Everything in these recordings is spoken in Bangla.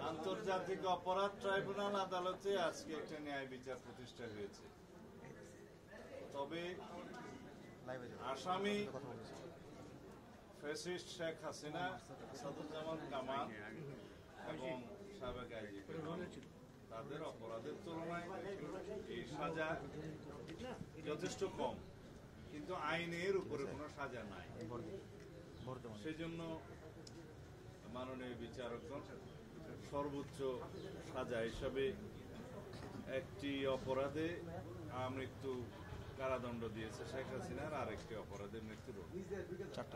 আন্তর্জাতিক অপরাধ ট্রাইব্যুনাল আদালতে আজকে একটা ন্যায় বিচার প্রতিষ্ঠা হয়েছে। তবে আসামি ফ্যাসিস্ট শেখ হাসিনা, আসাদুজ্জামান কামাল এবং সাবেক আইজিপি তাদের অপরাধের তুলনায় এই সাজা যথেষ্ট কম, কিন্তু আইনের উপরে কোনো সাজা নাই। সেজন্য মাননীয় বিচারকগণ সর্বোচ্চ সাজা হিসাবে একটি অপরাধে মৃত্যু কারাদণ্ড দিয়েছে শেখ হাসিনার, আর একটি অপরাধে মৃত্যুদণ্ড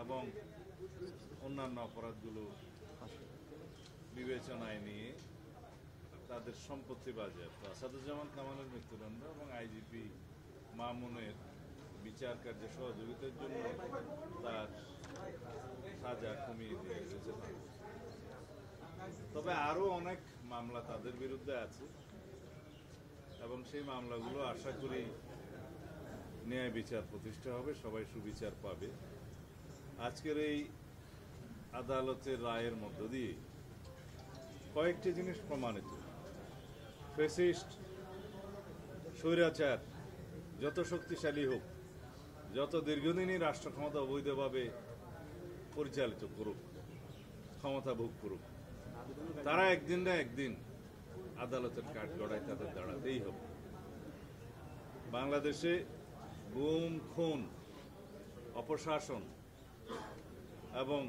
এবং অন্যান্য অপরাধগুলো বিবেচনায় নিয়ে তাদের সম্পত্তি বাজেয়াপ্ত, আসাদুজ্জামান কামালের মৃত্যুদণ্ড এবং আইজিপি মামুনের বিচার কার্যে সহযোগিতার জন্য তার সাজা কমিয়ে দিয়ে গেছে। তবে আরো অনেক মামলা তাদের বিরুদ্ধে আছে এবং সেই মামলাগুলো আশা করি ন্যায় বিচার প্রতিষ্ঠা হবে, সবাই সুবিচার পাবে। আজকের এই আদালতের রায়ের মধ্য দিয়ে কয়েকটি জিনিস প্রমাণিত। ফ্যাসিস্ট স্বৈরাচার যত শক্তিশালী হোক, যত দীর্ঘদিনই রাষ্ট্র ক্ষমতা অবৈধভাবে পরিচালিত করুক, ক্ষমতা ভোগ করুক, তারা একদিন না একদিন আদালতের কাঠগড়ায় তাদের দাঁড়াতেই হবে। বাংলাদেশে গুম, খুন, অপশাসন এবং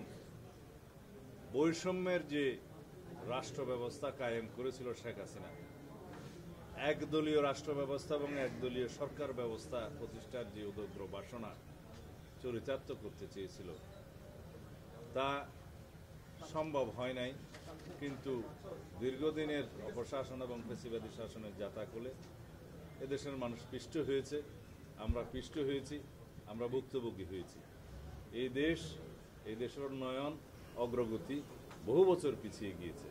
বৈষম্যের যে রাষ্ট্র ব্যবস্থা কায়েম করেছিল শেখ হাসিনা, একদলীয় রাষ্ট্র ব্যবস্থা এবং একদলীয় সরকার ব্যবস্থা প্রতিষ্ঠার যে উদগ্র বাসনা চরিতার্থ করতে চেয়েছিল, তা সম্ভব হয় নাই। কিন্তু দীর্ঘদিনের অপশাসন এবং ফ্যাসিবাদী শাসনের জাতাকলে এদেশের মানুষ পিষ্ট হয়েছে, আমরা পিষ্ট হয়েছি, আমরা ভুক্তভোগী হয়েছি। এই দেশের উন্নয়ন অগ্রগতি বহু বছর পিছিয়ে গিয়েছে।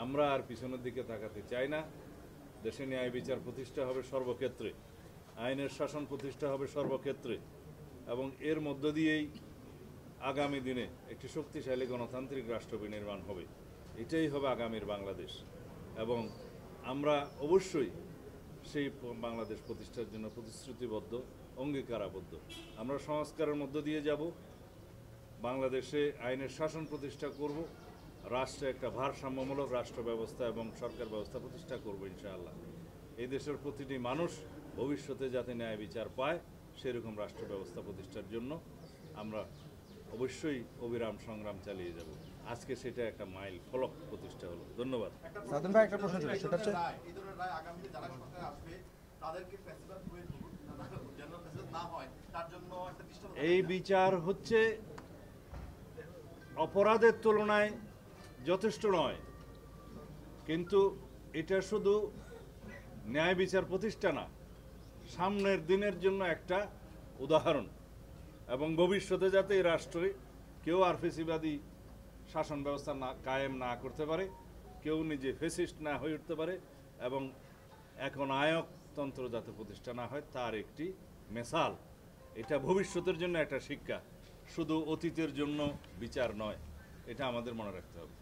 আমরা আর পিছনের দিকে তাকাতে চাই না। দেশে ন্যায় বিচার প্রতিষ্ঠা হবে সর্বক্ষেত্রে, আইনের শাসন প্রতিষ্ঠা হবে সর্বক্ষেত্রে এবং এর মধ্য দিয়েই আগামী দিনে একটি শক্তিশালী গণতান্ত্রিক রাষ্ট্র বিনির্মাণ হবে। এটাই হবে আগামীর বাংলাদেশ এবং আমরা অবশ্যই সেই বাংলাদেশ প্রতিষ্ঠার জন্য প্রতিশ্রুতিবদ্ধ, অঙ্গীকারাবদ্ধ। আমরা সংস্কারের মধ্য দিয়ে যাব, বাংলাদেশে আইনের শাসন প্রতিষ্ঠা করব, রাষ্ট্রে একটা ভারসাম্যমূলক রাষ্ট্র ব্যবস্থা এবং সরকার ব্যবস্থা প্রতিষ্ঠা করব ইনশাআল্লাহ। এই দেশের প্রতিটি মানুষ ভবিষ্যতে যাতে ন্যায় বিচার পায় সেরকম রাষ্ট্র ব্যবস্থা প্রতিষ্ঠার জন্য আমরা অবশ্যই অবিরাম সংগ্রাম চালিয়ে যাব। আজকে সেটা একটা মাইল ফলক প্রতিষ্ঠা হলো। ধন্যবাদ। সাধন ভাই, একটা প্রশ্ন ছিল, সেটা হচ্ছে এই বিচার হচ্ছে অপরাধের তুলনায় যথেষ্ট নয়, কিন্তু এটা শুধু ন্যায় বিচার প্রতিষ্ঠা না, সামনের দিনের জন্য একটা উদাহরণ এবং ভবিষ্যতে যাতে এই রাষ্ট্রে কেউ আর ফ্যাসিবাদী শাসন ব্যবস্থা কায়েম না করতে পারে, কেউ নিজে ফ্যাসিস্ট না হয়ে উঠতে পারে এবং এখন আয়কতন্ত্র যাতে প্রতিষ্ঠা না হয় তার একটি মেসাল। এটা ভবিষ্যতের জন্য একটা শিক্ষা, শুধু অতীতের জন্য বিচার নয়, এটা আমাদের মনে রাখতে হবে।